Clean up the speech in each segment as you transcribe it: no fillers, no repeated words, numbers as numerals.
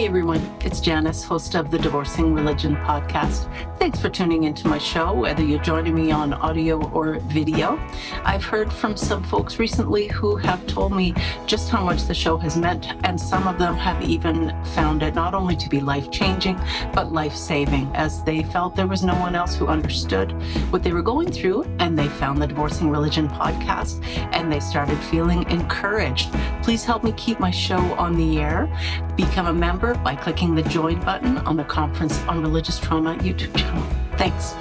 everyone, it's Janice, host of the Divorcing Religion podcast. Thanks for tuning into my show, whether you're joining me on audio or video. I've heard from some folks recently who have told me just how much the show has meant, and some of them have even found it not only to be life-changing, but life-saving, as they felt there was no one else who understood what they were going through, and they found the Divorcing Religion podcast, and they started feeling encouraged. Please help me keep my show on the air. Become a member by clicking the join button on the Conference on Religious Trauma YouTube channel. Thanks.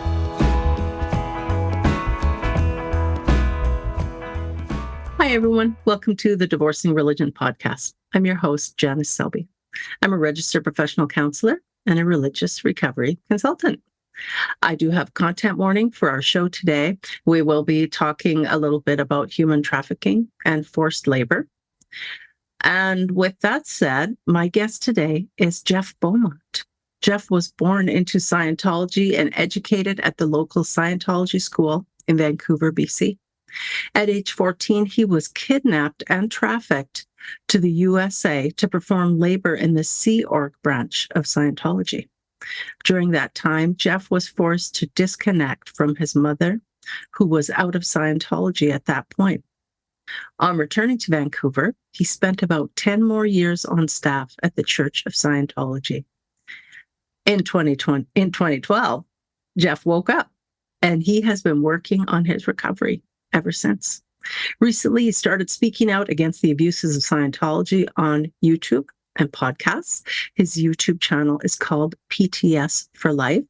Hi, everyone. Welcome to the Divorcing Religion podcast. I'm your host, Janice Selby. I'm a registered professional counselor and a religious recovery consultant. I do have content warning for our show today. We will be talking a little bit about human trafficking and forced labor. And with that said, my guest today is Jeff Beaumont. Jeff was born into Scientology and educated at the local Scientology school in Vancouver, BC. At age 14, he was kidnapped and trafficked to the USA to perform labor in the Sea Org branch of Scientology. During that time, Jeff was forced to disconnect from his mother, who was out of Scientology at that point. On returning to Vancouver, he spent about 10 more years on staff at the Church of Scientology. In 2012, Jeff woke up, and he has been working on his recovery ever since. Recently, he started speaking out against the abuses of Scientology on YouTube and podcasts. His YouTube channel is called PTS for Life,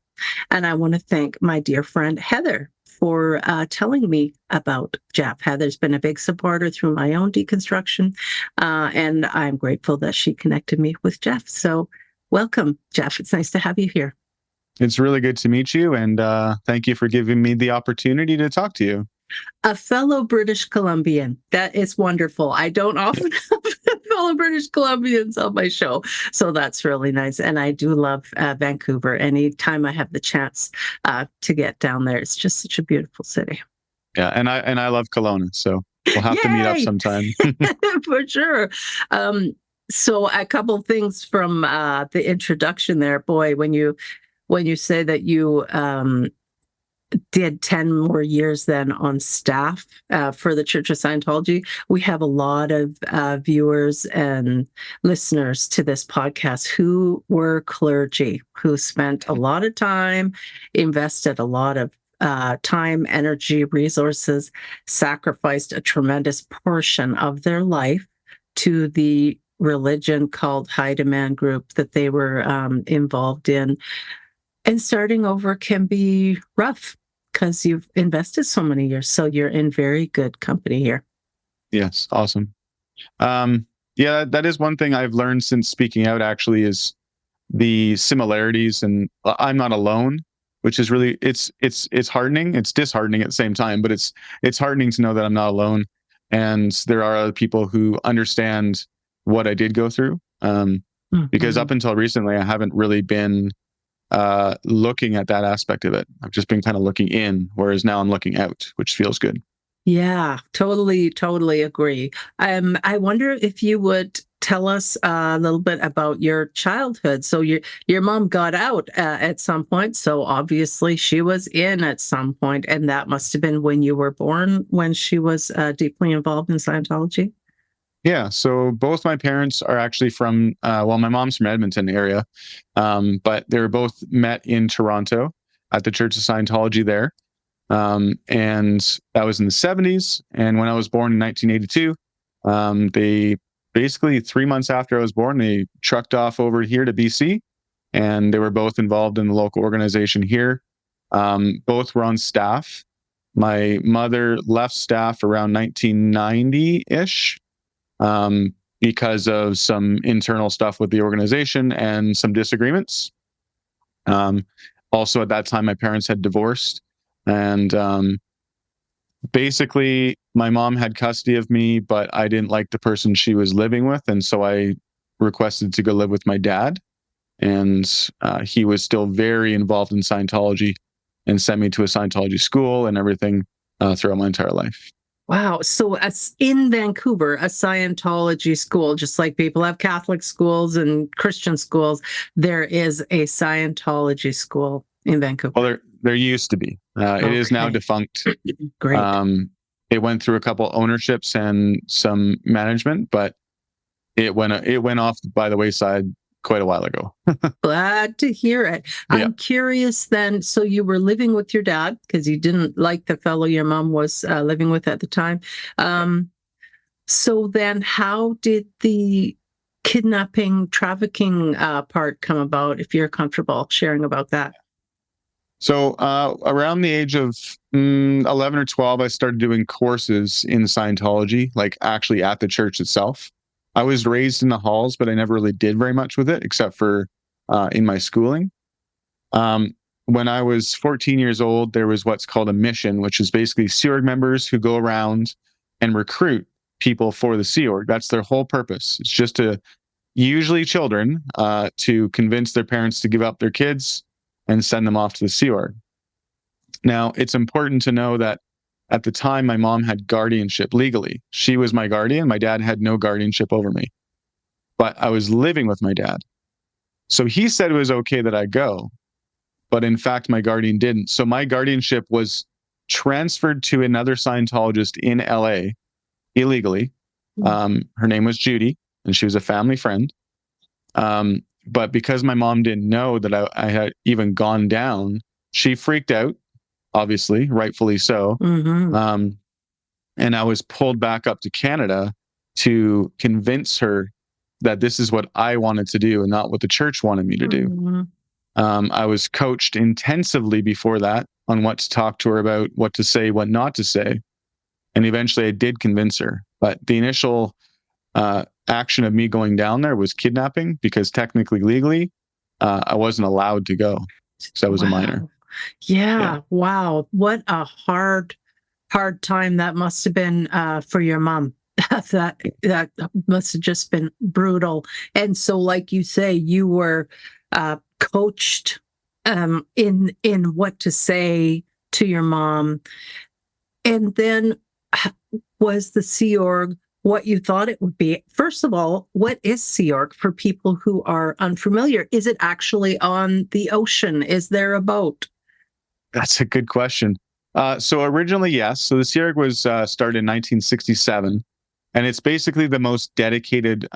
and I want to thank my dear friend Heather for telling me about Jeff. Heather's been a big supporter through my own deconstruction, and I'm grateful that she connected me with Jeff. So welcome, Jeff. It's nice to have you here. It's really good to meet you, and thank you for giving me the opportunity to talk to you. A fellow British Columbian. That is wonderful. I don't often have fellow British Columbians on my show, so that's really nice. And I do love Vancouver. Anytime I have the chance to get down there, it's just such a beautiful city. Yeah, and I love Kelowna, so we'll have to meet up sometime. For sure. So a couple of things from the introduction there. Boy, when you say that you did 10 more years then on staff for the Church of Scientology, we have a lot of viewers and listeners to this podcast who were clergy, who spent a lot of time, invested a lot of time, energy, resources, sacrificed a tremendous portion of their life to the religion called High Demand Group that they were involved in. And starting over can be rough because you've invested so many years. So you're in very good company here. Yes, awesome. Yeah, that is one thing I've learned since speaking out, actually, is the similarities. And I'm not alone, which is really, it's heartening. It's disheartening at the same time, but it's heartening to know that I'm not alone. And there are other people who understand what I did go through. Because up until recently, I haven't really been looking at that aspect of it. I've just been kind of looking in, whereas now I'm looking out, which feels good. Yeah, totally agree. I wonder if you would tell us a little bit about your childhood. So your mom got out at some point, so obviously she was in at some point, and that must have been when you were born, when she was deeply involved in Scientology. Yeah, so both my parents are actually from, my mom's from Edmonton area, but they were both met in Toronto at the Church of Scientology there. And that was in the 70s. And when I was born in 1982, they basically 3 months after I was born, they trucked off over here to BC, and they were both involved in the local organization here. Both were on staff. My mother left staff around 1990-ish. Because of some internal stuff with the organization and some disagreements. Also, at that time, my parents had divorced, and basically, my mom had custody of me, but I didn't like the person she was living with, and so I requested to go live with my dad, and he was still very involved in Scientology and sent me to a Scientology school and everything throughout my entire life. Wow. So as in Vancouver, a Scientology school, just like people have Catholic schools and Christian schools, there is a Scientology school in Vancouver. Well, there used to be. It is now Okay. defunct. Great. It went through a couple ownerships and some management, but it went off by the wayside quite a while ago. Glad to hear it. Yeah. I'm curious then. So you were living with your dad because you didn't like the fellow your mom was living with at the time. So then how did the kidnapping, trafficking part come about, if you're comfortable sharing about that? So around the age of 11 or 12, I started doing courses in Scientology, like actually at the church itself. I was raised in the halls, but I never really did very much with it, except for in my schooling. When I was 14 years old, there was what's called a mission, which is basically Sea Org members who go around and recruit people for the Sea Org. That's their whole purpose. It's just to, usually children, to convince their parents to give up their kids and send them off to the Sea Org. Now, it's important to know that at the time, my mom had guardianship legally. She was my guardian. My dad had no guardianship over me, but I was living with my dad. So he said it was okay that I go, but in fact, my guardian didn't. So my guardianship was transferred to another Scientologist in LA illegally. Her name was Judy, and she was a family friend. But because my mom didn't know that I had even gone down, she freaked out, obviously, rightfully so. And I was pulled back up to Canada to convince her that this is what I wanted to do and not what the church wanted me to do. I was coached intensively before that on what to talk to her about, what to say, what not to say. And eventually I did convince her. But the initial action of me going down there was kidnapping, because technically, legally, I wasn't allowed to go. So I was a minor. Yeah. Wow. What a hard time that must have been for your mom. that must have just been brutal. And so, like you say, you were coached in what to say to your mom. And then was the Sea Org what you thought it would be? First of all, what is Sea Org for people who are unfamiliar? Is it actually on the ocean? Is there a boat? That's a good question. So originally, yes. So the Sea Org was started in 1967, and it's basically the most dedicated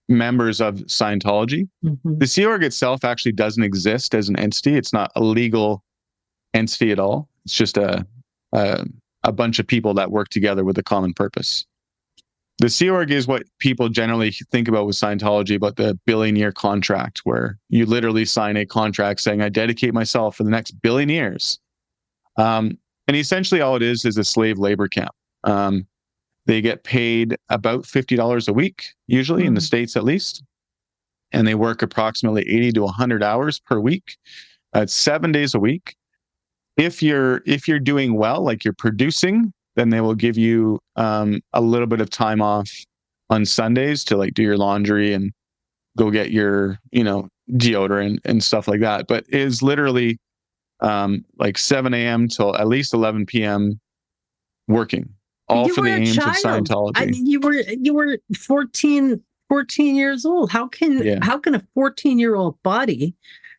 members of Scientology. The Sea Org itself actually doesn't exist as an entity. It's not a legal entity at all. It's just a bunch of people that work together with a common purpose. The Sea Org is what people generally think about with Scientology, about the billion-year contract, where you literally sign a contract saying, I dedicate myself for the next billion years. And essentially all it is a slave labor camp. They get paid about $50 a week, usually in the States at least. And they work approximately 80 to 100 hours per week. It's 7 days a week. If you're doing well, like you're producing, then they will give you a little bit of time off on Sundays to like do your laundry and go get your, deodorant and stuff like that. But it is literally like 7 a.m. till at least 11 p.m. working, all for the aims of Scientology. I mean, you were 14 years old. How can a 14-year-old body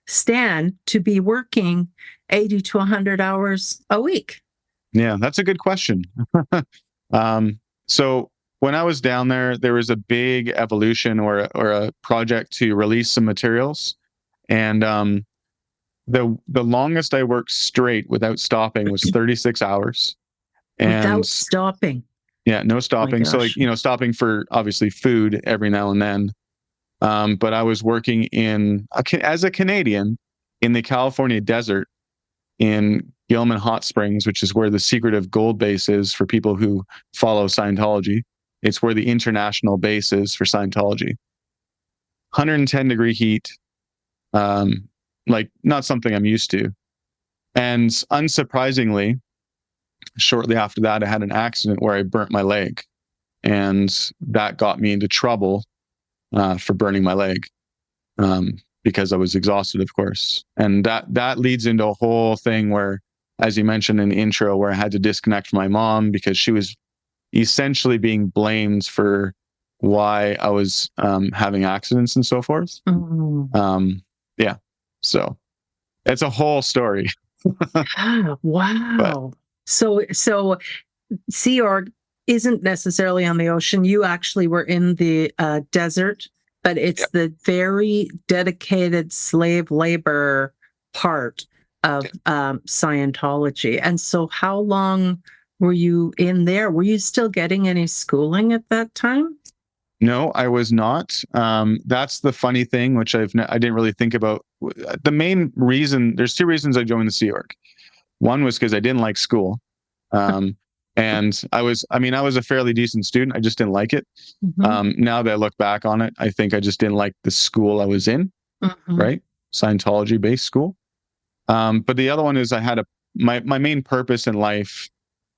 stand to be working 80 to 100 hours a week? Yeah, that's a good question. So when I was down there was a big evolution or a project to release some materials. And the longest I worked straight without stopping was 36 hours. And without stopping? Yeah, no stopping. So stopping for obviously food every now and then. But I was working as a Canadian in the California desert in Gilman Hot Springs, which is where the secretive gold base is for people who follow Scientology. It's where the international base is for Scientology. 110-degree heat, like not something I'm used to. And unsurprisingly, shortly after that, I had an accident where I burnt my leg. And that got me into trouble for burning my leg. Because I was exhausted, of course. And that leads into a whole thing where, as you mentioned in the intro, where I had to disconnect from my mom because she was essentially being blamed for why I was having accidents and so forth. Yeah. So it's a whole story. Wow. So Sea Org isn't necessarily on the ocean. You actually were in the desert, but it's the very dedicated slave labor part of Scientology. And so how long were you in there? Were you still getting any schooling at that time? No, I was not. That's the funny thing, which I didn't really think about. The main reason, there's two reasons I joined the Sea Org. One was because I didn't like school. And I was a fairly decent student. I just didn't like it. Now that I look back on it, I think I just didn't like the school I was in, right? Scientology based school. But the other one is my main purpose in life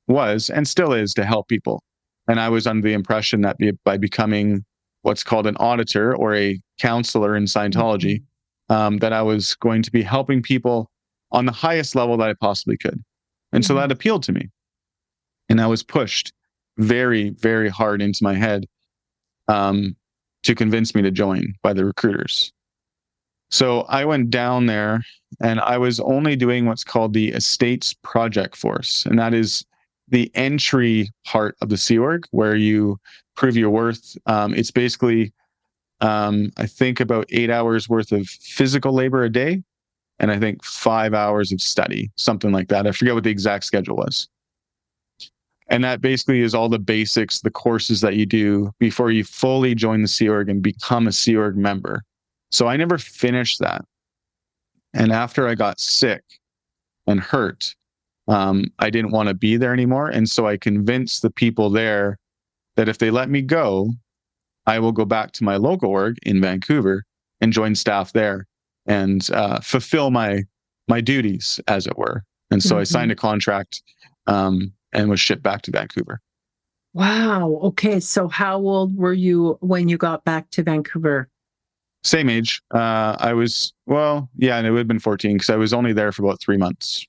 was and still is to help people. And I was under the impression that by becoming what's called an auditor or a counselor in Scientology, that I was going to be helping people on the highest level that I possibly could. And so that appealed to me. And I was pushed very, very hard into my head to convince me to join by the recruiters. So I went down there and I was only doing what's called the Estates Project Force. And that is the entry part of the Sea Org where you prove your worth. It's basically, I think, about 8 hours worth of physical labor a day. And I think 5 hours of study, something like that. I forget what the exact schedule was. And that basically is all the basics, the courses that you do before you fully join the Sea Org and become a Sea Org member. So I never finished that. And after I got sick and hurt, I didn't want to be there anymore. And so I convinced the people there that if they let me go, I will go back to my local org in Vancouver and join staff there and fulfill my duties, as it were. And so I signed a contract and was shipped back to Vancouver. Wow. Okay. So how old were you when you got back to Vancouver? Same age. I was, and it would have been 14 because I was only there for about 3 months.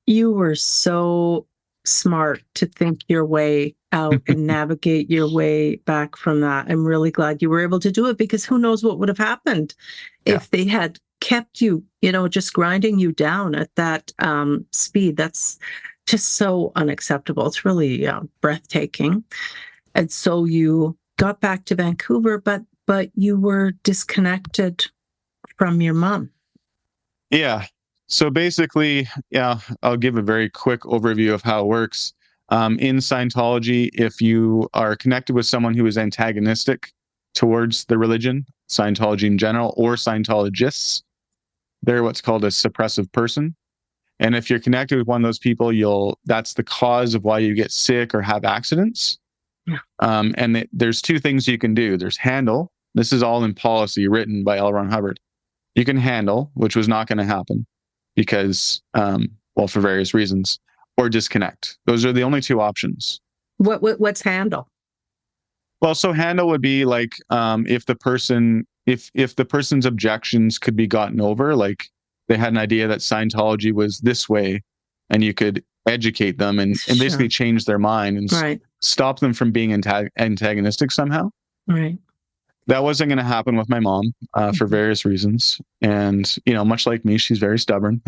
You were so smart to think your way out and navigate your way back from that. I'm really glad you were able to do it because who knows what would have happened if they had kept you, just grinding you down at that speed. That's just so unacceptable. It's really breathtaking. And so you got back to Vancouver, but you were disconnected from your mom. Yeah. So basically, I'll give a very quick overview of how it works. In Scientology, if you are connected with someone who is antagonistic towards the religion, Scientology in general, or Scientologists, they're what's called a suppressive person. And if you're connected with one of those people, that's the cause of why you get sick or have accidents. And there's two things you can do. There's handle. This is all in policy written by L. Ron Hubbard. You can handle, which was not going to happen because, for various reasons, or disconnect. Those are the only two options. What's handle? Well, so handle would be like if the person's objections could be gotten over, like they had an idea that Scientology was this way, and you could educate them and basically change their mind and stop them from being antagonistic somehow. Right. That wasn't going to happen with my mom for various reasons. And, much like me, she's very stubborn.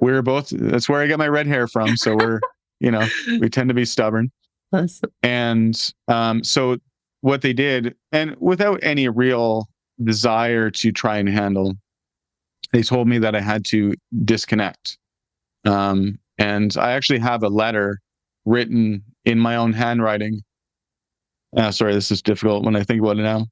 We were both, that's where I get my red hair from. So we tend to be stubborn. Awesome. And so what they did, and without any real desire to try and handle, they told me that I had to disconnect. And I actually have a letter written in my own handwriting. Sorry, this is difficult when I think about it now.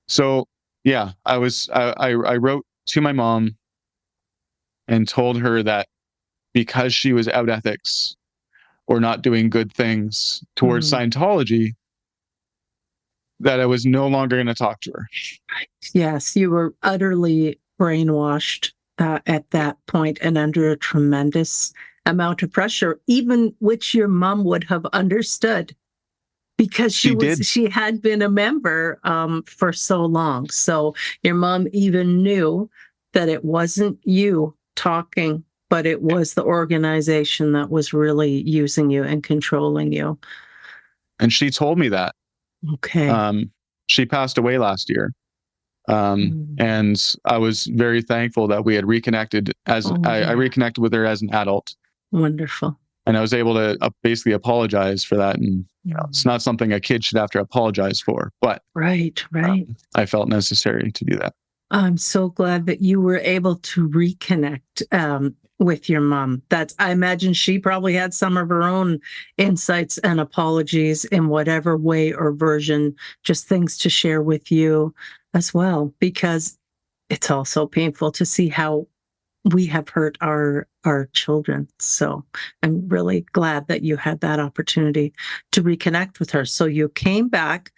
So yeah, I wrote to my mom and told her that because she was out ethics or not doing good things towards Scientology, that I was no longer going to talk to her. Yes, you were utterly brainwashed at that point and under a tremendous amount of pressure, even which your mom would have understood because she had been a member for so long. So your mom even knew that it wasn't you talking but it was the organization that was really using you and controlling you. And she told me that. Okay. She passed away last year. Mm. And I was very thankful that we had reconnected Oh, I yeah. reconnected with her as an adult. Wonderful. And I was able to basically apologize for that. And it's Mm. not something a kid should have to apologize for, but Right. I felt necessary to do that. I'm so glad that you were able to reconnect with your mom. I imagine she probably had some of her own insights and apologies in whatever way or version, just things to share with you as well, because it's also painful to see how we have hurt our children. So I'm really glad that you had that opportunity to reconnect with her. So you came back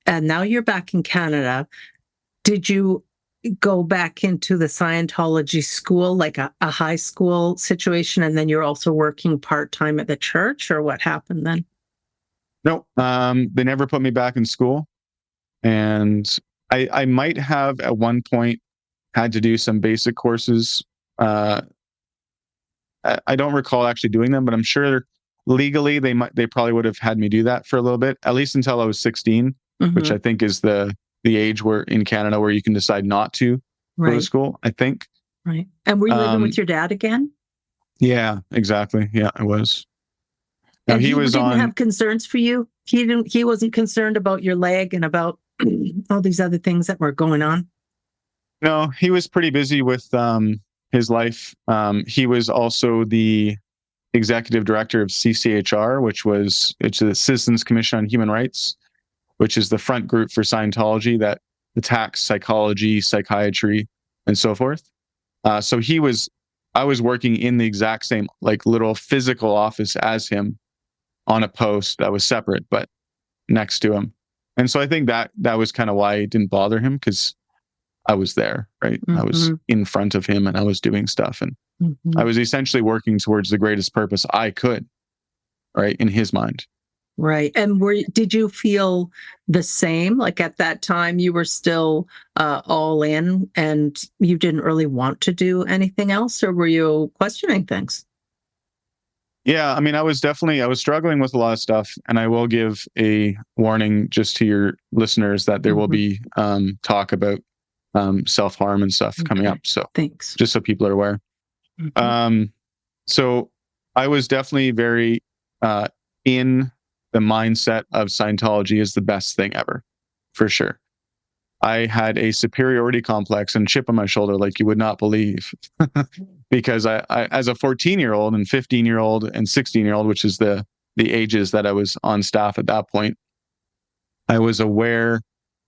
and now you're back in Canada. Did you go back into the Scientology school, like a high school situation, and then you're also working part-time at the church, or what happened then? No, they never put me back in school. And I might have at one point had to do some basic courses. I don't recall actually doing them, but I'm sure legally they probably would have had me do that for a little bit, at least until I was 16, which Mm-hmm. I think is the age where in Canada where you can decide not to go to Right, school, I think. right. And were you living with Um, your dad again? yeah, exactly. Yeah, I was. Now And he he was didn't on. have concerns for you? He wasn't concerned about your leg and about all these other things that were going on? No, he was pretty busy with his life. He was also the executive director of CCHR, it's the Citizens Commission on Human Rights, which is the front group for Scientology that attacks psychology, psychiatry, and so forth. So I was working in the exact same like little physical office as him on a post that was separate, but next to him. And so I think that was kind of why it didn't bother him because I was there, right? I was Mm-hmm. in front of him and I was doing stuff. And Mm-hmm. I was essentially working towards the greatest purpose I could, right? In his mind. Right. And did you feel the same? Like at that time, you were still all in and you didn't really want to do anything else, or were you questioning things? Yeah, I mean, I was struggling with a lot of stuff, and I will give a warning just to your listeners that there will Mhm. be talk about self-harm and stuff coming Okay. up. So Thanks. just so people are aware. Mhm. Um, so I was definitely very in the mindset of Scientology is the best thing ever, for sure. I had a superiority complex and chip on my shoulder like you would not believe. Because I as a 14-year-old and 15-year-old and 16-year-old, which is the ages that I was on staff at that point, I was aware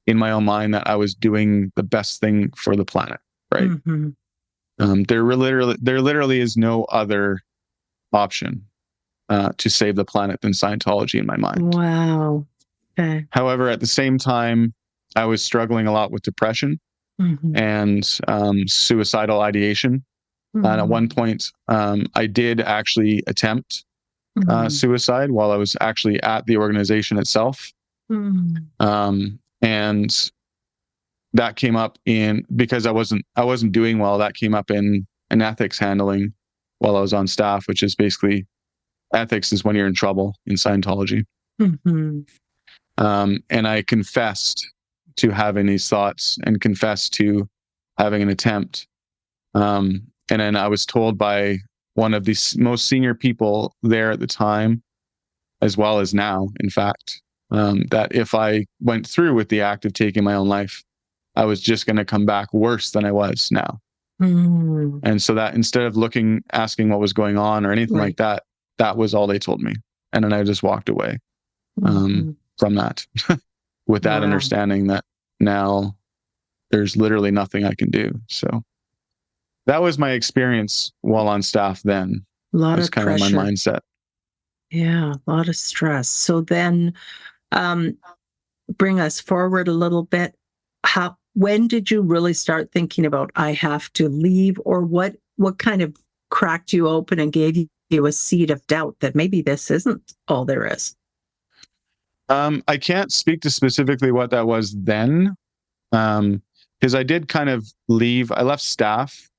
in my own mind that I was doing the best thing for the planet, right? Mhm. There literally is no other option to save the planet than Scientology in my mind. Wow. Okay. However, at the same time, I was struggling a lot with depression Mhm. and suicidal ideation. And at one Mhm. point, I did actually attempt Mhm. suicide while I was actually at the organization itself. Mhm. And that came up in because I wasn't doing well. That came up in an ethics handling while I was on staff, which is basically ethics is when you're in trouble in Scientology. Mhm. And I confessed to having these thoughts and confessed to having an attempt. And then I was told by one of the most senior people there at the time, as well as now, in fact, that if I went through with the act of taking my own life, I was just going to come back worse than I was now. Mhm. And so that instead of asking what was going on or anything like Right. that, that was all they told me. And then I just walked away Mhm. from that with that Wow. understanding that now there's literally nothing I can do. So that was my experience while on staff then. A lot That's of kind of my pressure. mindset. Yeah, a lot of stress. So then, um, bring us forward a little bit. When did you really start thinking about I have to leave, or what kind of cracked you open and gave you a seed of doubt that maybe this isn't all there is? I can't speak to specifically what that was then, because I did kind of leave. I left staff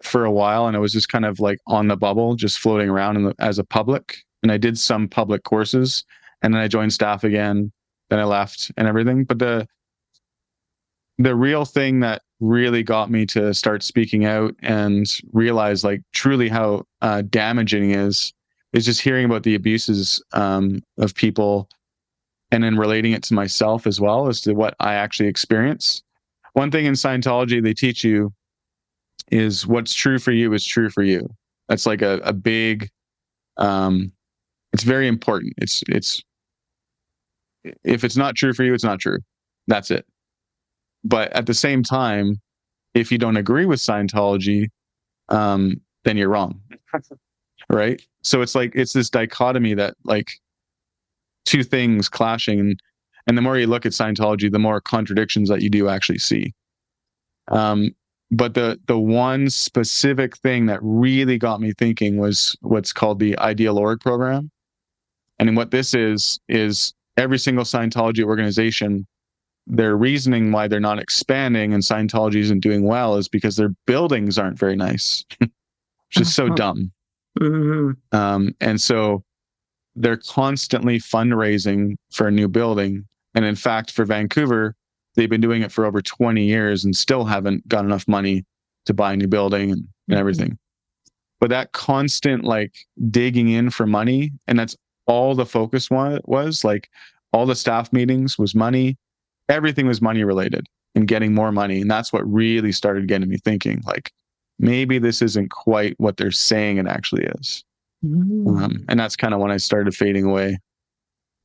for a while, and I was just kind of like on the bubble, just floating around as a public. And I did some public courses, and then I joined staff again. Then I left and everything. But the real thing that really got me to start speaking out and realize like truly how damaging is just hearing about the abuses of people, and then relating it to myself as well as to what I actually experience. One thing in Scientology they teach you is what's true for you is true for you. That's like a big, it's very important. It's if it's not true for you, it's not true. That's it. But at the same time, if you don't agree with Scientology, then you're wrong. Right? So it's like, it's this dichotomy that like two things clashing. And the more you look at Scientology, the more contradictions that you do actually see. But the one specific thing that really got me thinking was what's called the Ideal Org program. And what this is every single Scientology organization, their reasoning why they're not expanding and Scientology isn't doing well is because their buildings aren't very nice, which is so dumb. Mm-hmm. And so they're constantly fundraising for a new building. And in fact, for Vancouver, they've been doing it for over 20 years and still haven't got enough money to buy a new building and everything. But that constant like digging in for money, and that's all the focus was like all the staff meetings was money. Everything was money related and getting more money. And that's what really started getting me thinking like, maybe this isn't quite what they're saying it actually is. And that's kind of when I started fading away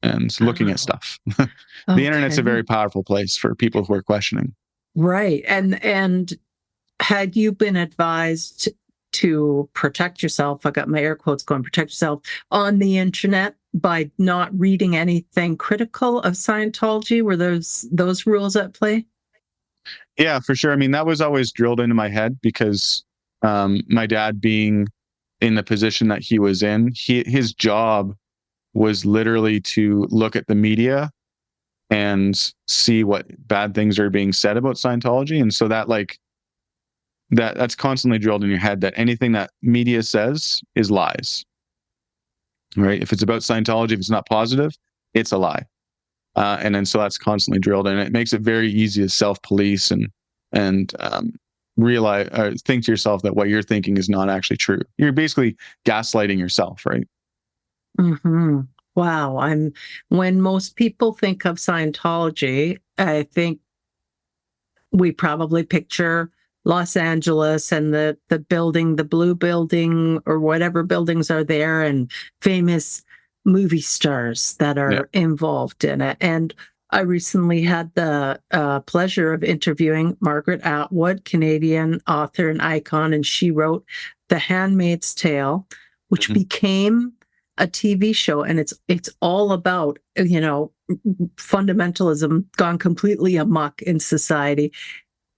and looking at stuff. The internet's a very powerful place for people who are questioning. Right. And had you been advised to protect yourself, I got my air quotes going, protect yourself on the internet by not reading anything critical of Scientology? Were those rules at play? Yeah, for sure. I mean, that was always drilled into my head because my dad being in the position that he was in, his job was literally to look at the media and see what bad things are being said about Scientology. And so that like, that's constantly drilled in your head that anything that media says is lies, right? If it's about Scientology, if it's not positive, it's a lie. And then so that's constantly drilled in. It makes it very easy to self-police and realize or think to yourself that what you're thinking is not actually true. You're basically gaslighting yourself, right? Mm-hmm. Wow. When most people think of Scientology, I think we probably picture Los Angeles and the building, the blue building or whatever buildings are there, and famous movie stars that are involved in it. And I recently had the pleasure of interviewing Margaret Atwood, Canadian author and icon, and she wrote The Handmaid's Tale, which became a TV show, and it's all about, fundamentalism gone completely amok in society.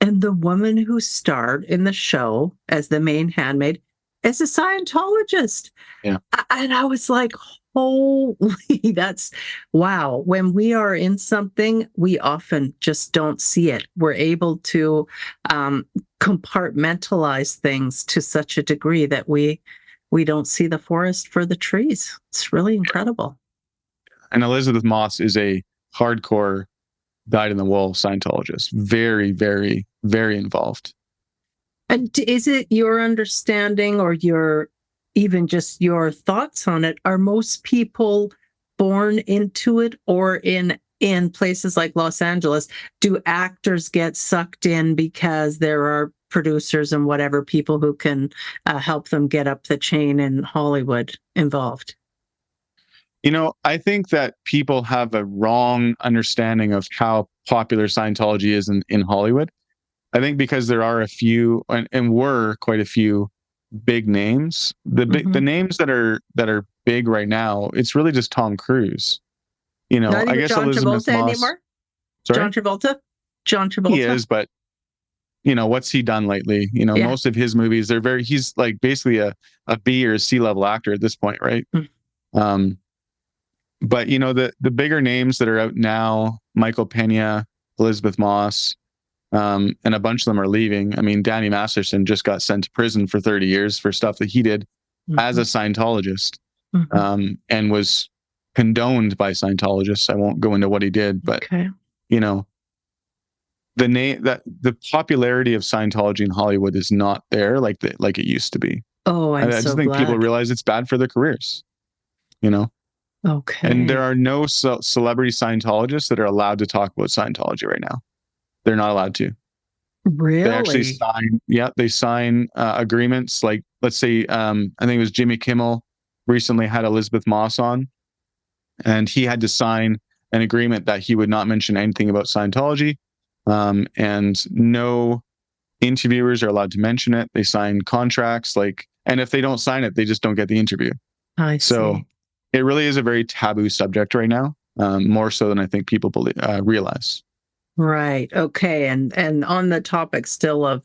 And the woman who starred in the show as the main handmaid is a Scientologist. Yeah. And I was like, holy, that's wow. When we are in something, we often just don't see it. We're able to compartmentalize things to such a degree that we don't see the forest for the trees. It's really incredible. And Elizabeth Moss is a hardcore dyed-in-the-wool Scientologist. Very, very, very involved. And is it your understanding or even just your thoughts on it? Are most people born into it, or in places like Los Angeles, do actors get sucked in because there are producers and whatever people who can help them get up the chain in Hollywood involved? I think that people have a wrong understanding of how popular Scientology is in Hollywood. I think because there are a few and were quite a few big names. The names that are big right now, it's really just Tom Cruise. Not even I guess John Elizabeth Travolta Moss, anymore? Sorry? John Travolta? He is, but what's he done lately? Most of his movies, he's like basically a B or a C level actor at this point, right? But the bigger names that are out now, Michael Pena, Elizabeth Moss, And a bunch of them are leaving. I mean, Danny Masterson just got sent to prison for 30 years for stuff that he did as a Scientologist, and was condoned by Scientologists. I won't go into what he did, but you know, the popularity of Scientology in Hollywood is not there like it used to be. Oh, I just think people realize it's bad for their careers, you know. Okay. And there are no celebrity Scientologists that are allowed to talk about Scientology right now. They're not allowed to. Really? They actually sign. Yeah, they sign agreements. Like, let's say, I think it was Jimmy Kimmel recently had Elizabeth Moss on, and he had to sign an agreement that he would not mention anything about Scientology, and no interviewers are allowed to mention it. They sign contracts, and if they don't sign it, they just don't get the interview. So it really is a very taboo subject right now, more so than I think people realize. Right. Okay. And on the topic still of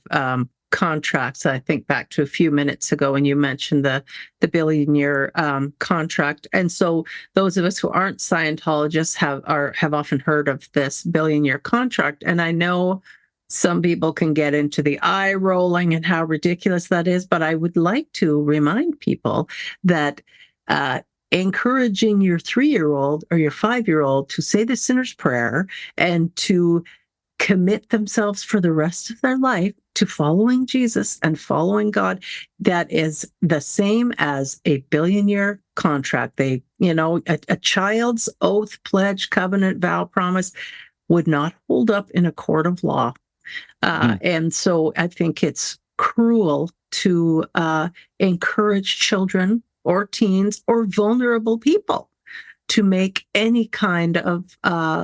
contracts, I think back to a few minutes ago when you mentioned the billion-year contract. And so those of us who aren't Scientologists have often heard of this billion-year contract. And I know some people can get into the eye rolling and how ridiculous that is, but I would like to remind people that encouraging your 3-year-old or your 5-year-old to say the sinner's prayer and to commit themselves for the rest of their life to following Jesus and following God, that is the same as a billion-year contract. A child's oath, pledge, covenant, vow, promise would not hold up in a court of law. And so I think it's cruel to encourage children or teens or vulnerable people to make any kind of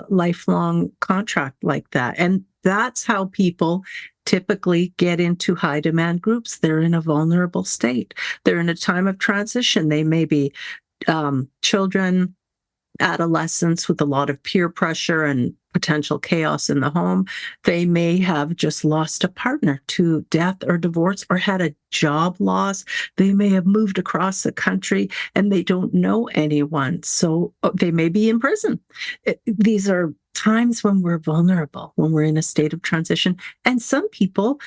lifelong contract like that. And that's how people typically get into high demand groups. They're in a vulnerable state. They're in a time of transition. They may be children, adolescents with a lot of peer pressure and potential chaos in the home. They may have just lost a partner to death or divorce or had a job loss. They may have moved across the country and they don't know anyone. So they may be in prison. These are times when we're vulnerable, when we're in a state of transition. And some people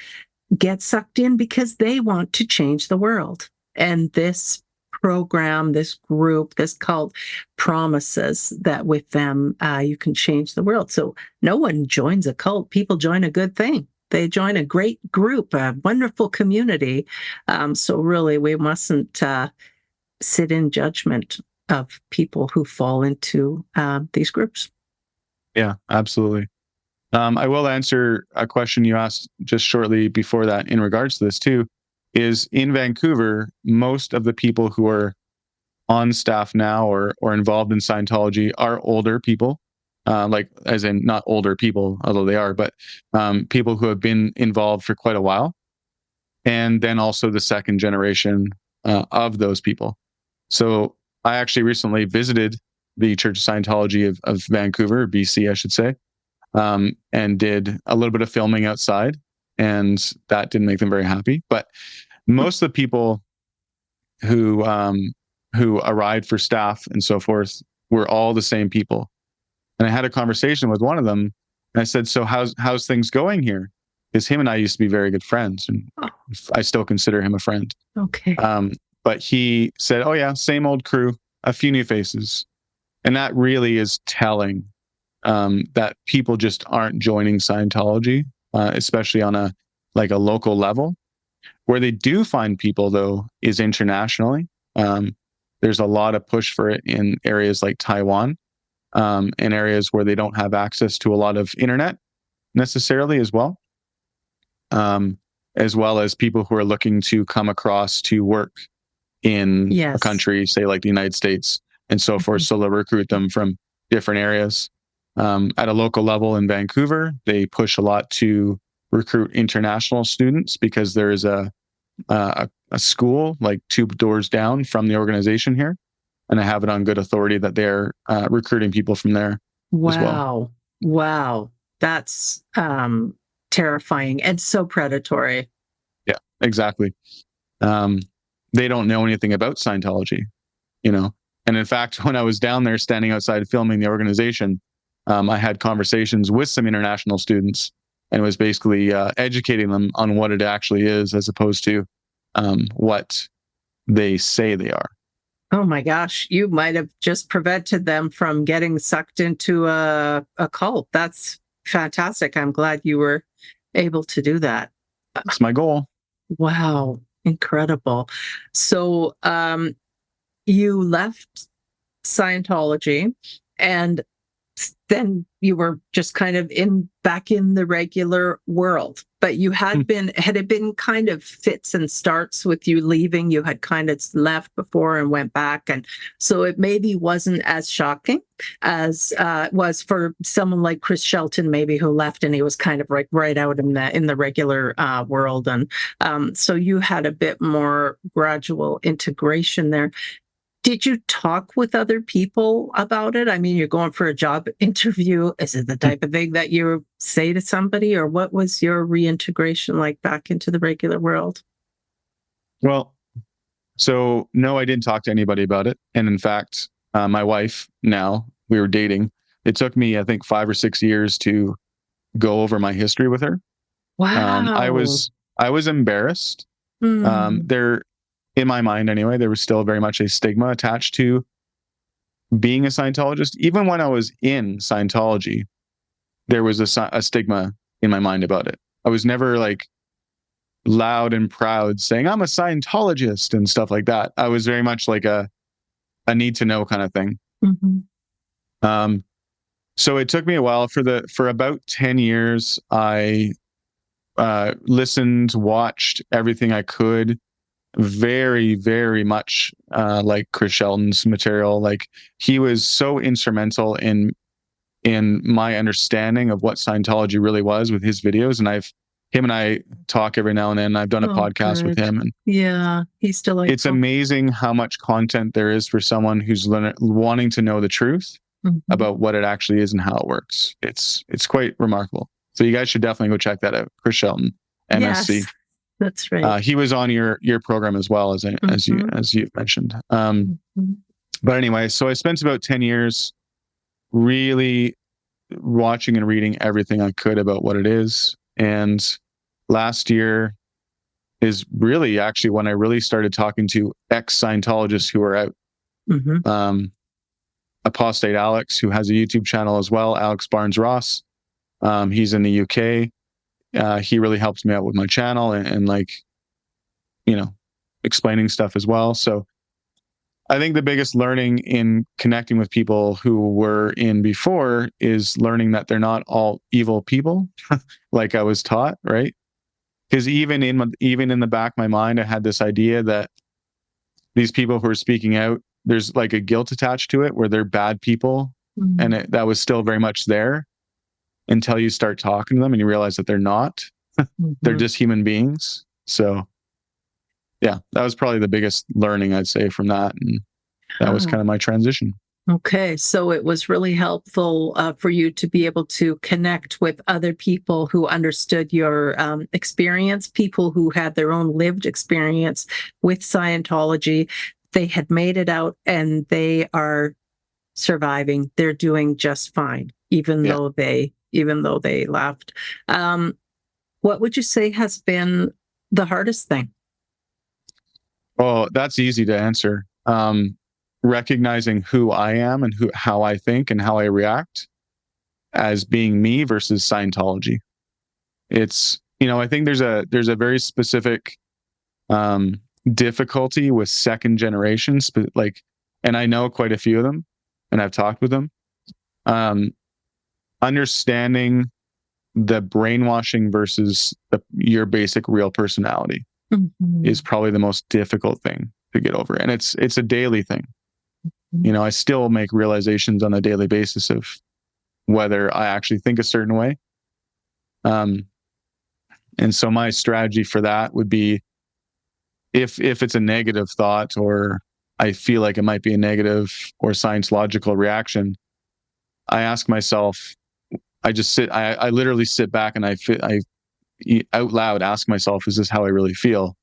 get sucked in because they want to change the world. And this program, this group, this cult promises that with them, you can change the world. So no one joins a cult. People join a good thing. They join a great group, a wonderful community. So really, we mustn't sit in judgment of people who fall into these groups. Yeah, absolutely. I will answer a question you asked just shortly before that in regards to this too, is in Vancouver, most of the people who are on staff now or involved in Scientology are older people, as in not older people, although they are, but people who have been involved for quite a while. And then also the second generation of those people. So I actually recently visited the Church of Scientology of Vancouver, BC, I should say, and did a little bit of filming outside, and that didn't make them very happy. But most of the people who arrived for staff and so forth were all the same people. And I had a conversation with one of them, and I said, "So how's things going here?" Because him and I used to be very good friends, and I still consider him a friend. Okay. But he said, "Oh yeah, same old crew, a few new faces," and that really is telling. That people just aren't joining Scientology, especially on a local level. Where they do find people, though, is internationally. There's a lot of push for it in areas like Taiwan, in areas where they don't have access to a lot of internet necessarily as well as people who are looking to come across to work in a country, say like the United States and so forth. So they'll recruit them from different areas. At a local level in Vancouver, they push a lot to recruit international students because there is a school like 2 doors down from the organization here, and I have it on good authority that they're recruiting people from there. Wow. As well. Wow. That's terrifying and so predatory. Yeah, exactly. They don't know anything about Scientology, And in fact, when I was down there standing outside filming the organization, I had conversations with some international students and was basically educating them on what it actually is, as opposed to what they say they are. Oh my gosh, you might have just prevented them from getting sucked into a cult. That's fantastic. I'm glad you were able to do that. That's my goal. Wow, incredible. So you left Scientology, and then you were just kind of back in the regular world. But you had it been kind of fits and starts with you leaving? You had kind of left before and went back, and so it maybe wasn't as shocking as it was for someone like Chris Shelton, maybe, who left and he was kind of right out in the regular world, and so you had a bit more gradual integration there. Did you talk with other people about it? I mean, you're going for a job interview. Is it the type of thing that you say to somebody, or what was your reintegration like back into the regular world? Well, so no, I didn't talk to anybody about it. And in fact, my wife, now, we were dating. It took me, I think, 5 or 6 years to go over my history with her. Wow. I was embarrassed. There, in my mind anyway, there was still very much a stigma attached to being a Scientologist. Even when I was in Scientology, there was a stigma in my mind about it. I was never like loud and proud saying I'm a Scientologist and stuff like that. I was very much like a need to know kind of thing. So it took me a while. For about 10 years, I listened, watched everything I could. Very, very much like Chris Shelton's material. Like, he was so instrumental in my understanding of what Scientology really was with his videos. And him and I talk every now and then. I've done a podcast with him, and yeah, he's still like, it's amazing how much content there is for someone who's wanting to know the truth about what it actually is and how it works. It's quite remarkable. So you guys should definitely go check that out. Chris Shelton, MSC. Yes, that's right. He was on your program as well, as you mentioned. But anyway, so I spent about 10 years really watching and reading everything I could about what it is. And last year is really actually when I really started talking to ex-Scientologists who are out. Apostate Alex, who has a YouTube channel as well, Alex Barnes Ross. He's in the UK. He really helps me out with my channel and like, explaining stuff as well. So I think the biggest learning in connecting with people who were in before is learning that they're not all evil people, like I was taught, right? Because even in the back of my mind, I had this idea that these people who are speaking out, there's like a guilt attached to it, where they're bad people, and that was still very much there until you start talking to them and you realize that they're not. They're just human beings. So yeah, that was probably the biggest learning, I'd say, from that. And that was kind of my transition. Okay, so it was really helpful for you to be able to connect with other people who understood your experience, people who had their own lived experience with Scientology. They had made it out and they are surviving. They're doing just fine, even though they left. What would you say has been the hardest thing? Oh, that's easy to answer. Recognizing who I am and how I think and how I react as being me versus Scientology. It's, I think there's a very specific difficulty with second generations, but and I know quite a few of them, and I've talked with them. Understanding the brainwashing versus your basic real personality is probably the most difficult thing to get over, and it's a daily thing. I still make realizations on a daily basis of whether I actually think a certain way. And so my strategy for that would be, if it's a negative thought, or I feel like it might be a negative or Scientological reaction, I ask myself, I literally sit back and I out loud ask myself, is this how I really feel?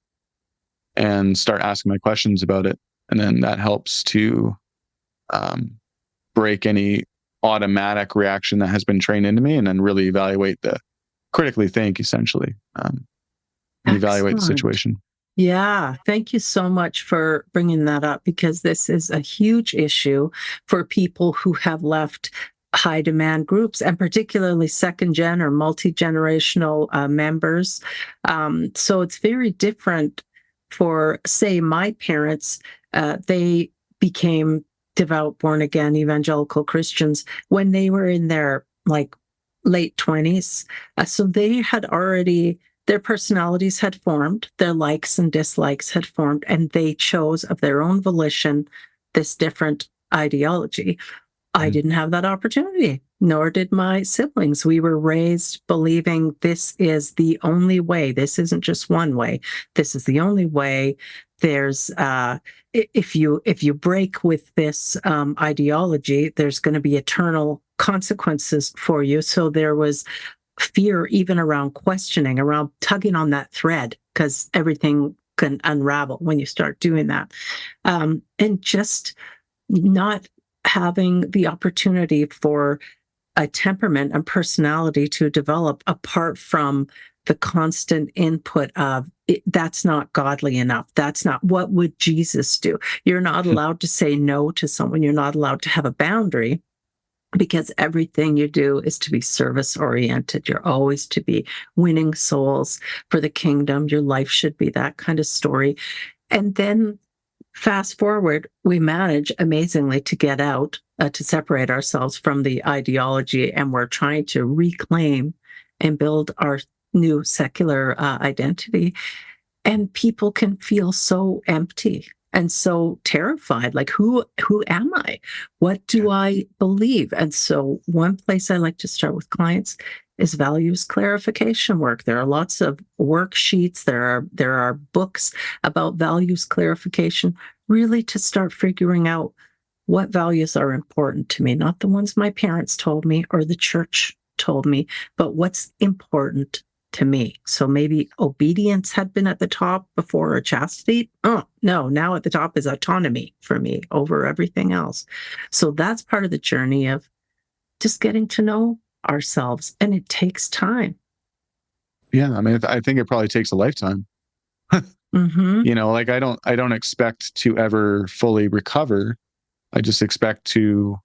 And start asking my questions about it. And then that helps to break any automatic reaction that has been trained into me, and then really evaluate critically think, essentially, and evaluate the Excellent. situation. Yeah, thank you so much for bringing that up, because this is a huge issue for people who have left high demand groups, and particularly second gen or multi-generational members. So it's very different for, say, my parents. They became devout, born again evangelical Christians when they were in their like late 20s. So they had already, their personalities had formed, their likes and dislikes had formed, and they chose of their own volition this different ideology. I didn't have that opportunity, nor did my siblings. We were raised believing this is the only way. This isn't just one way. This is the only way. There's if you break with this ideology, there's going to be eternal consequences for you. So there was fear even around questioning, around tugging on that thread, because everything can unravel when you start doing that. And just not having the opportunity for a temperament and personality to develop apart from the constant input of that's not godly enough. That's not, what would Jesus do? You're not allowed to say no to someone. You're not allowed to have a boundary, because everything you do is to be service oriented. You're always to be winning souls for the kingdom. Your life should be that kind of story. And then fast forward, we manage amazingly to get out, to separate ourselves from the ideology, and we're trying to reclaim and build our new secular identity. And people can feel so empty and so terrified, like who am I? What do I believe? And so one place I like to start with clients is values clarification work. There are lots of worksheets, there are books about values clarification, really to start figuring out what values are important to me, not the ones my parents told me or the church told me, but what's important to me. So maybe obedience had been at the top before, or chastity. Oh, no, now at the top is autonomy for me over everything else. So that's part of the journey of just getting to know ourselves, and it takes time. Yeah, I mean, I think it probably takes a lifetime. Mm-hmm. Like I don't expect to ever fully recover. I just expect to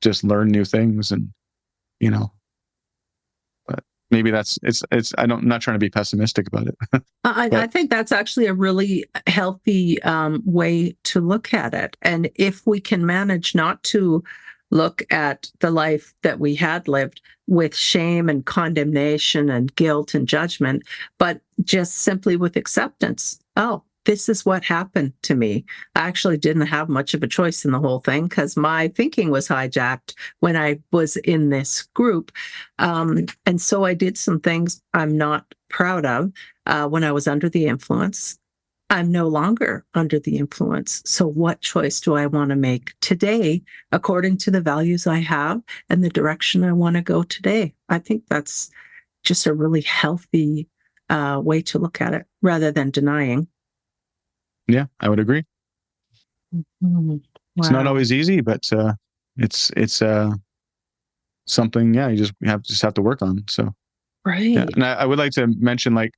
just learn new things, and but maybe I'm not trying to be pessimistic about it. I think that's actually a really healthy way to look at it. And if we can manage not to look at the life that we had lived with shame and condemnation and guilt and judgment, but just simply with acceptance. Oh, this is what happened to me. I actually didn't have much of a choice in the whole thing, because my thinking was hijacked when I was in this group. And so I did some things I'm not proud of when I was under the influence. I'm no longer under the influence. So what choice do I want to make today according to the values I have and the direction I want to go today? I think that's just a really healthy way to look at it, rather than denying. Yeah, I would agree. Mm-hmm. Wow. It's not always easy, but it's something. Yeah, you just have to work on. So Right. yeah, and I would like to mention, like,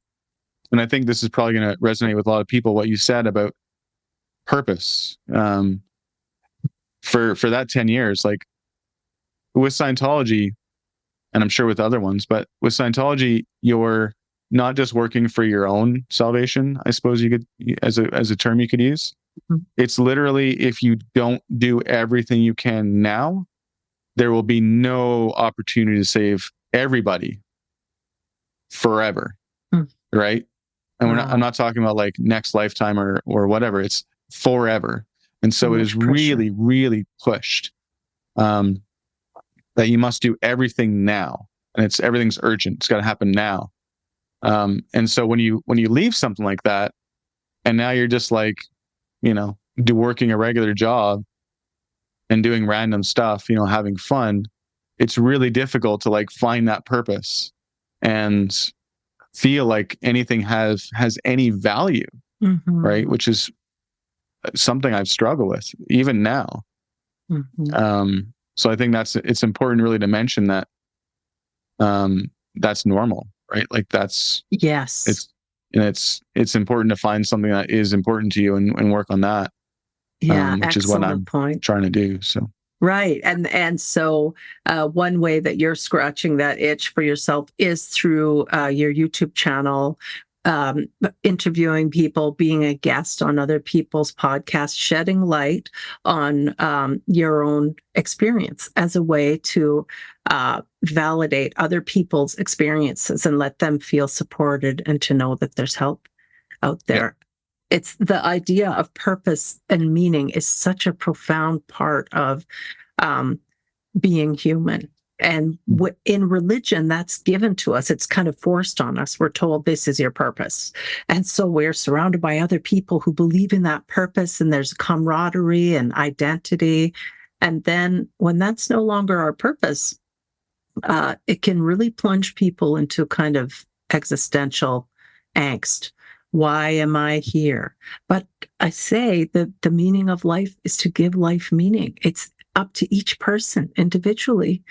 and I think this is probably going to resonate with a lot of people, what you said about purpose. For that 10 years, like with Scientology, and I'm sure with other ones, but with Scientology, you're not just working for your own salvation, I suppose you could, as a term you could use. Mhm. It's literally, if you don't do everything you can now, there will be no opportunity to save everybody forever. Mm. Right? And Wow. I'm not talking about like next lifetime or whatever. It's forever. And so it is really, really pushed that you must do everything now, and everything's urgent. It's got to happen now. And so when you leave something like that, and now you're just like, working a regular job and doing random stuff, having fun, it's really difficult to like find that purpose and feel like anything has any value. Mm-hmm. Right? Which is something I've struggled with even now. So I think it's important really to mention that that's normal, right? Like Yes. it's important to find something that is important to you and work on that, Yeah. which is what Excellent I'm point. trying to do. So Right. And so one way that you're scratching that itch for yourself is through your YouTube channel, um, interviewing people, being a guest on other people's podcasts, shedding light on your own experience as a way to validate other people's experiences and let them feel supported and to know that there's help out yeah. there. It's the idea of purpose and meaning is such a profound part of um, being human. And in religion, that's given to us. It's kind of forced on us. We're told this is your purpose. And so we're surrounded by other people who believe in that purpose, and there's camaraderie and identity. And then when that's no longer our purpose, it can really plunge people into kind of existential angst. Why am I here? But I say that the meaning of life is to give life meaning. It's up to each person individually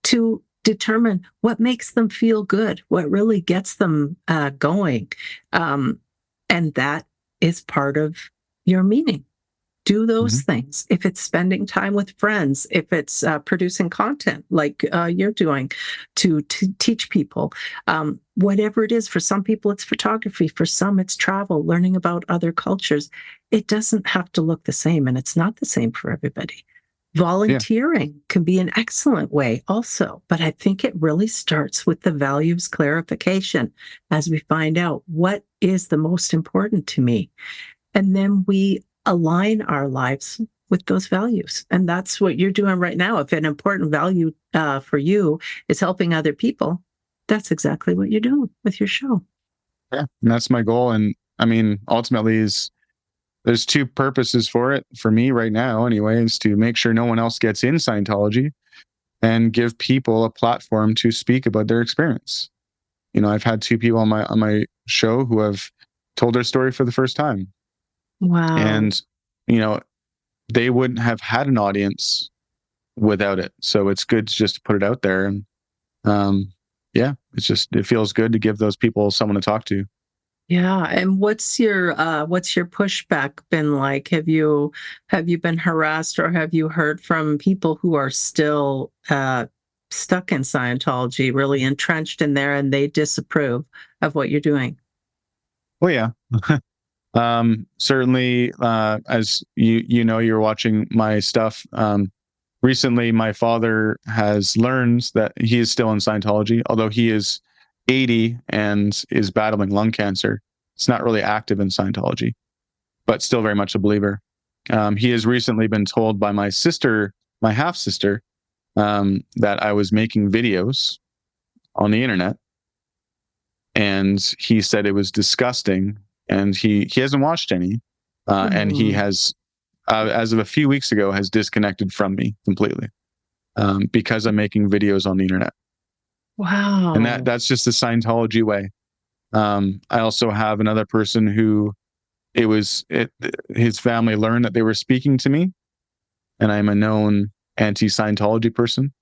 to determine what makes them feel good, what really gets them going. And that is part of your meaning. Do those things. If it's spending time with friends, if it's producing content like you're doing to teach people, whatever it is. For some people, it's photography. For some, it's travel, learning about other cultures. It doesn't have to look the same, and it's not the same for everybody. Volunteering can be an excellent way also, but I think it really starts with the values clarification as we find out what is the most important to me. And then we align our lives with those values. And that's what you're doing right now. If an important value for you is helping other people, that's exactly what you're doing with your show. Yeah, and that's my goal. And I mean, ultimately, is there's two purposes for it for me right now. Anyway, is to make sure no one else gets in Scientology and give people a platform to speak about their experience. I've had two people on my show who have told their story for the first time, Wow. and you know they wouldn't have had an audience without it. So it's good to just put it out there, and yeah, it feels good to give those people someone to talk to. Yeah. And what's your pushback been like? Have you been harassed, or have you heard from people who are still stuck in Scientology, really entrenched in there, and they disapprove of what you're doing? Well, yeah. Certainly, as you're watching my stuff. Recently, my father has learned that he is still in Scientology, although he is 80 and is battling lung cancer. It's not really active in Scientology, but still very much a believer. He has recently been told by my sister, my half sister, that I was making videos on the internet, and he said it was disgusting, and he hasn't watched any, and he has, as of a few weeks ago, has disconnected from me completely, because I'm making videos on the internet. Wow. And that's just the Scientology way. I also have another person who his family learned that they were speaking to me, and I'm a known anti-Scientology person,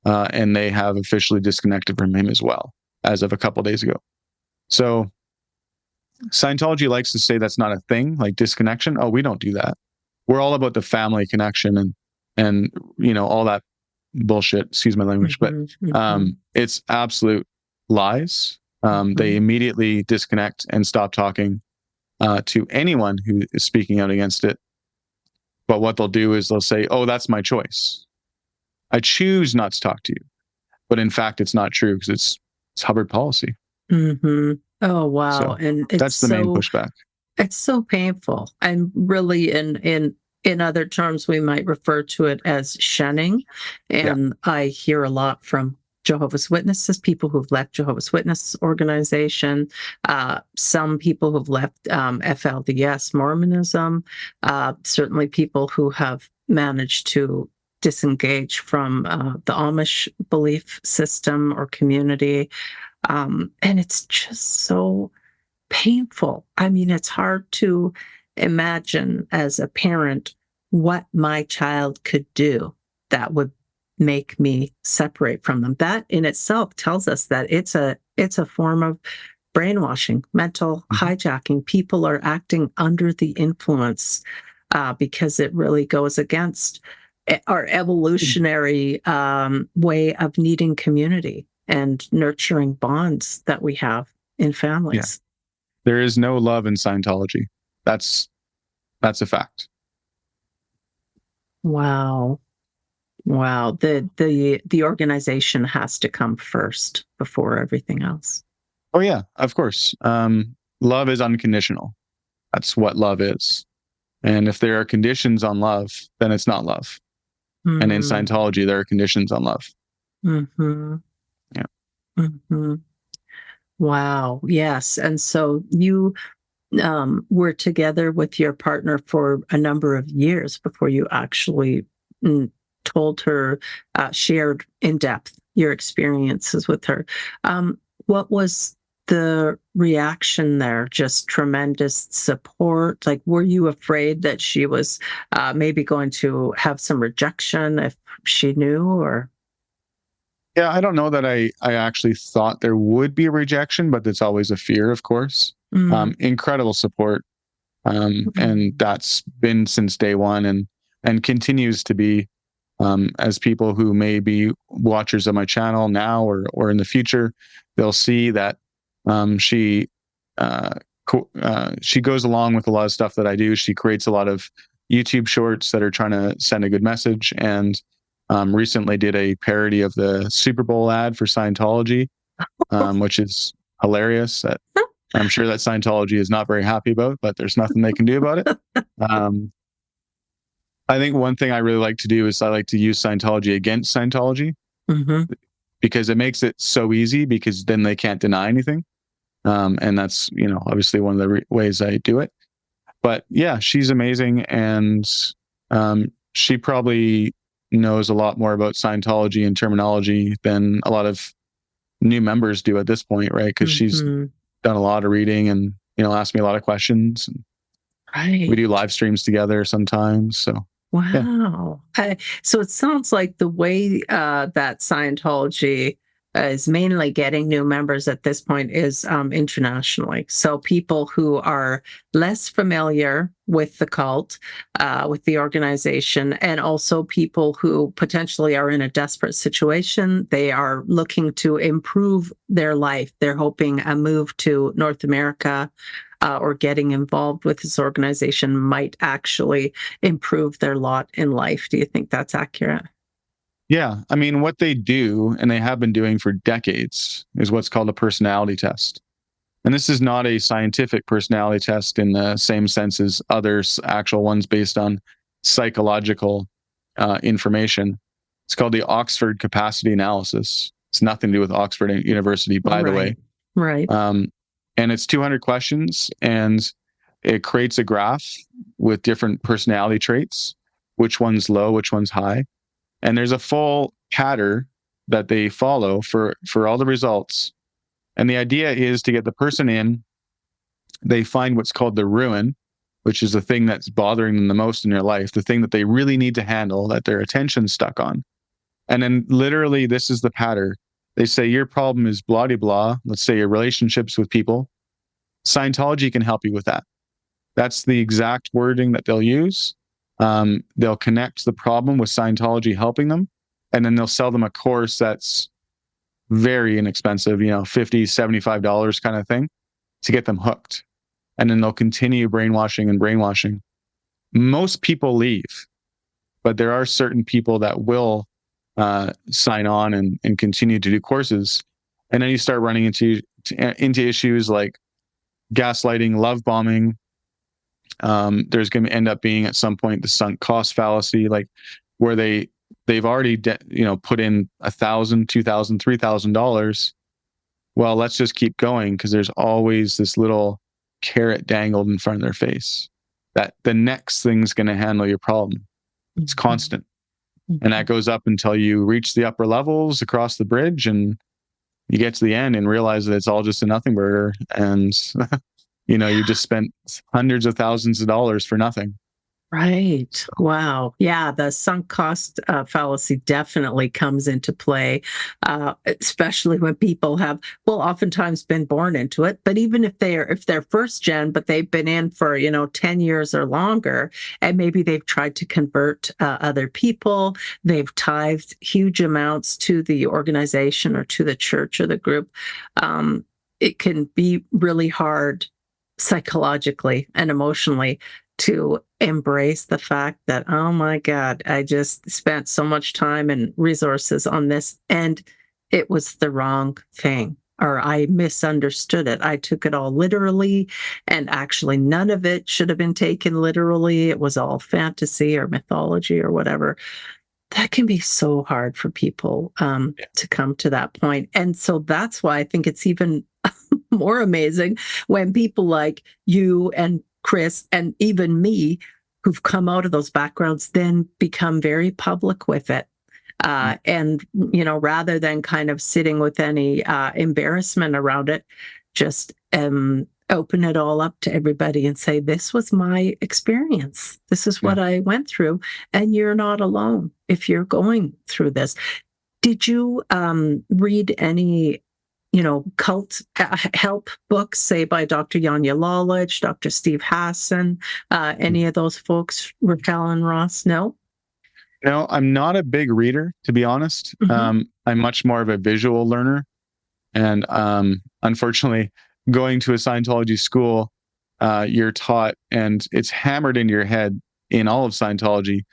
and they have officially disconnected from him as well as of a couple days ago. So Scientology likes to say that's not a thing, like disconnection. Oh, we don't do that. We're all about the family connection and all that bullshit. Excuse my language, but it's absolute lies. They immediately disconnect and stop talking to anyone who is speaking out against it. But what they'll do is they'll say, "Oh, that's my choice. I choose not to talk to you." But in fact, it's not true, because it's Hubbard policy. Mm-hmm. Oh, wow. So And that's the main pushback. it's so painful. And really, in other terms, we might refer to it as shunning. And I hear a lot from Jehovah's Witnesses, people who've left Jehovah's Witness organization, some people who've left FLDS, Mormonism, certainly people who have managed to disengage from the Amish belief system or community. And it's just so painful. I mean, it's hard to imagine as a parent what my child could do that would make me separate from them. That in itself tells us that it's a form of brainwashing, mental hijacking. People are acting under the influence because it really goes against our evolutionary way of needing community and nurturing bonds that we have in families. There is no love in Scientology. That's a fact. Wow. Wow. The organization has to come first before everything else. Oh yeah, of course. Love is unconditional. That's what love is. And if there are conditions on love, then it's not love. And in Scientology, there are conditions on love. Mm-hmm. Yeah. Mm-hmm. Wow. Yes. And so you were together with your partner for a number of years before you actually told her, shared in depth your experiences with her. What was the reaction there? Just tremendous support? Like, were you afraid that she was maybe going to have some rejection if she knew, or? Yeah, I don't know that I actually thought there would be a rejection, but it's always a fear, of course. Incredible support. And that's been since day one and continues to be, as people who may be watchers of my channel now or in the future, they'll see that she goes along with a lot of stuff that I do. She creates a lot of YouTube shorts that are trying to send a good message, and recently did a parody of the Super Bowl ad for Scientology, which is hilarious. That I'm sure that Scientology is not very happy about, but there's nothing they can do about it. I think one thing I really like to do is I like to use Scientology against Scientology, because it makes it so easy, because then they can't deny anything. And that's, obviously one of the ways I do it. But yeah, she's amazing. And she probably knows a lot more about Scientology and terminology than a lot of new members do at this point, right? Because she's done a lot of reading and, asked me a lot of questions. And we do live streams together sometimes. So, wow. Yeah. So it sounds like the way that Scientology is mainly getting new members at this point is internationally. So people who are less familiar with the cult, with the organization, and also people who potentially are in a desperate situation. They are looking to improve their life. They're hoping a move to North America or getting involved with this organization might actually improve their lot in life. Do you think that's accurate? Yeah. I mean, what they do, and they have been doing for decades, is what's called a personality test. And this is not a scientific personality test in the same sense as other actual ones based on psychological information. It's called the Oxford Capacity Analysis. It's nothing to do with Oxford University, by the way. Right. And it's 200 questions, and it creates a graph with different personality traits, which one's low, which one's high. And there's a full pattern that they follow for all the results. And the idea is to get the person in. They find what's called the ruin, which is the thing that's bothering them the most in their life, the thing that they really need to handle, that their attention's stuck on. And then literally, this is the pattern. They say, your problem is blah, blah, blah. Let's say your relationships with people. Scientology can help you with that. That's the exact wording that they'll use. They'll connect the problem with Scientology helping them, and then they'll sell them a course that's very inexpensive, $50, $75 kind of thing, to get them hooked. And then they'll continue brainwashing and brainwashing. Most people leave, but there are certain people that will sign on and continue to do courses. And then you start running into issues like gaslighting, love bombing. There's going to end up being at some point the sunk cost fallacy, like where they've already put in $1,000, $2,000, $3,000. Well, let's just keep going, because there's always this little carrot dangled in front of their face that the next thing's going to handle your problem. It's constant. And that goes up until you reach the upper levels across the bridge, and you get to the end and realize that it's all just a nothing burger. And you just spent hundreds of thousands of dollars for nothing. Right. Wow. Yeah, the sunk cost fallacy definitely comes into play, especially when people have, well, oftentimes been born into it. But even if they're first gen, but they've been in for 10 years or longer, and maybe they've tried to convert other people, they've tithed huge amounts to the organization or to the church or the group. It can be really hard psychologically and emotionally to embrace the fact that, oh my God, I just spent so much time and resources on this and it was the wrong thing. Or I misunderstood it. I took it all literally, and actually, none of it should have been taken literally. It was all fantasy or mythology or whatever. That can be so hard for people to come to that point. And so that's why I think it's even more amazing when people like you and Chris and even me, who've come out of those backgrounds, then become very public with it. And, rather than kind of sitting with any embarrassment around it, just open it all up to everybody and say, this was my experience. This is what I went through. And you're not alone if you're going through this. Did you read any cult help books, say by Dr. Yanya Lalich, Dr. Steve Hassan, any of those folks, Raquel and Ross? No? No, I'm not a big reader, to be honest. I'm much more of a visual learner. And unfortunately, going to a Scientology school, you're taught, and it's hammered into your head in all of Scientology,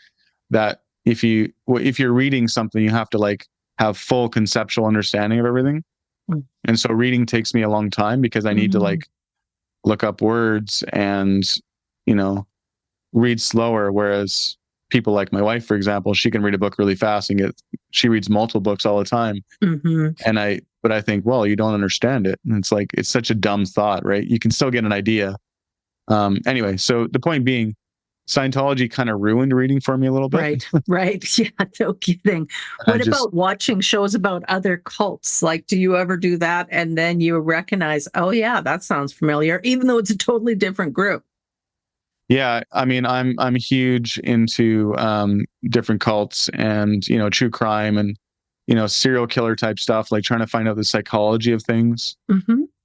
that if you're reading something, you have to have full conceptual understanding of everything. And so reading takes me a long time because I need to look up words and, read slower. Whereas people like my wife, for example, she can read a book really fast and she reads multiple books all the time. But I think, well, you don't understand it. And it's such a dumb thought, right? You can still get an idea. Anyway, so the point being, Scientology kind of ruined reading for me a little bit. Right. Yeah, no kidding. What about watching shows about other cults? Do you ever do that? And then you recognize, oh yeah, that sounds familiar, even though it's a totally different group. Yeah, I mean, I'm huge into different cults and true crime and serial killer type stuff, like trying to find out the psychology of things.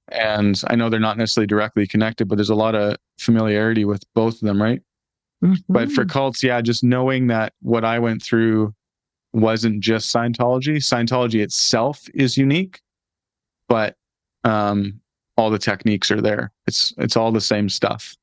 And I know they're not necessarily directly connected, but there's a lot of familiarity with both of them, right? But for cults, yeah, just knowing that what I went through wasn't just Scientology. Scientology itself is unique, but all the techniques are there. It's all the same stuff.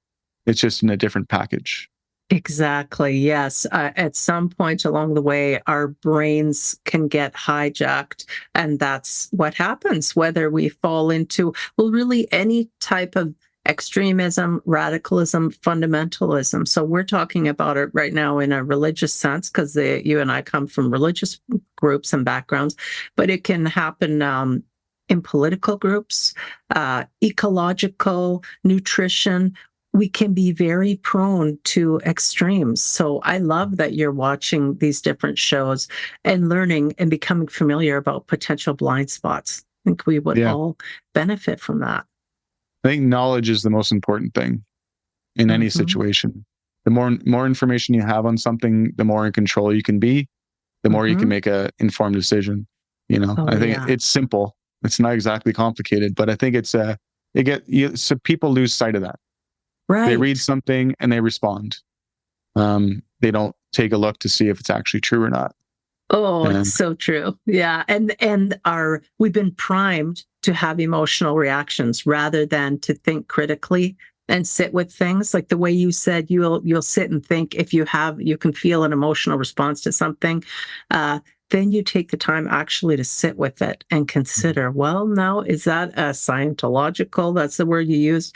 It's just in a different package. Exactly. Yes. At some point along the way, our brains can get hijacked. And that's what happens, whether we fall into, well, really any type of extremism, radicalism, fundamentalism. So we're talking about it right now in a religious sense, because you and I come from religious groups and backgrounds, but it can happen in political groups, ecological, nutrition. We can be very prone to extremes. So I love that you're watching these different shows and learning and becoming familiar about potential blind spots. I think we would all benefit from that. I think knowledge is the most important thing in any situation. The more information you have on something, the more in control you can be, the more you can make a informed decision. I think it's simple. It's not exactly complicated, but I think so people lose sight of that. Right. They read something and they respond. They don't take a look to see if it's actually true or not. Oh, it's so true. Yeah. And we've been primed to have emotional reactions rather than to think critically and sit with things. Like the way you said, you'll sit and think. If you can feel an emotional response to something, then you take the time actually to sit with it and consider, well, now, is that a Scientological, that's the word you used,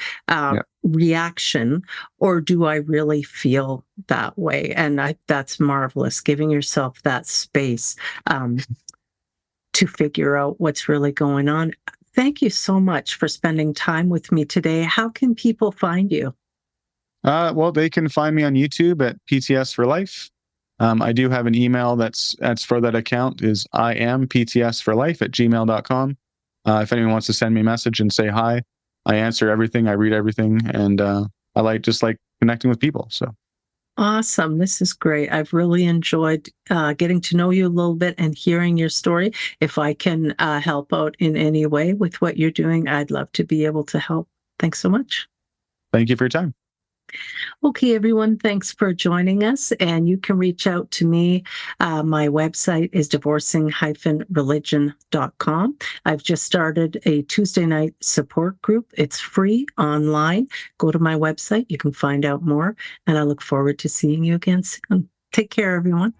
reaction, or do I really feel that way? And that's marvelous, giving yourself that space to figure out what's really going on. Thank you so much for spending time with me today. How can people find you? Well, they can find me on YouTube at PTS for Life. I do have an email that's for that account, is iamptsforlife@gmail.com. If anyone wants to send me a message and say hi, I answer everything, I read everything, and I like connecting with people. So Awesome. This is great. I've really enjoyed getting to know you a little bit and hearing your story. If I can help out in any way with what you're doing, I'd love to be able to help. Thanks so much. Thank you for your time. Okay, everyone, thanks for joining us. And you can reach out to me. My website is divorcing-religion.com. I've just started a Tuesday night support group. It's free online. Go to my website. You can find out more. And I look forward to seeing you again soon. Take care, everyone.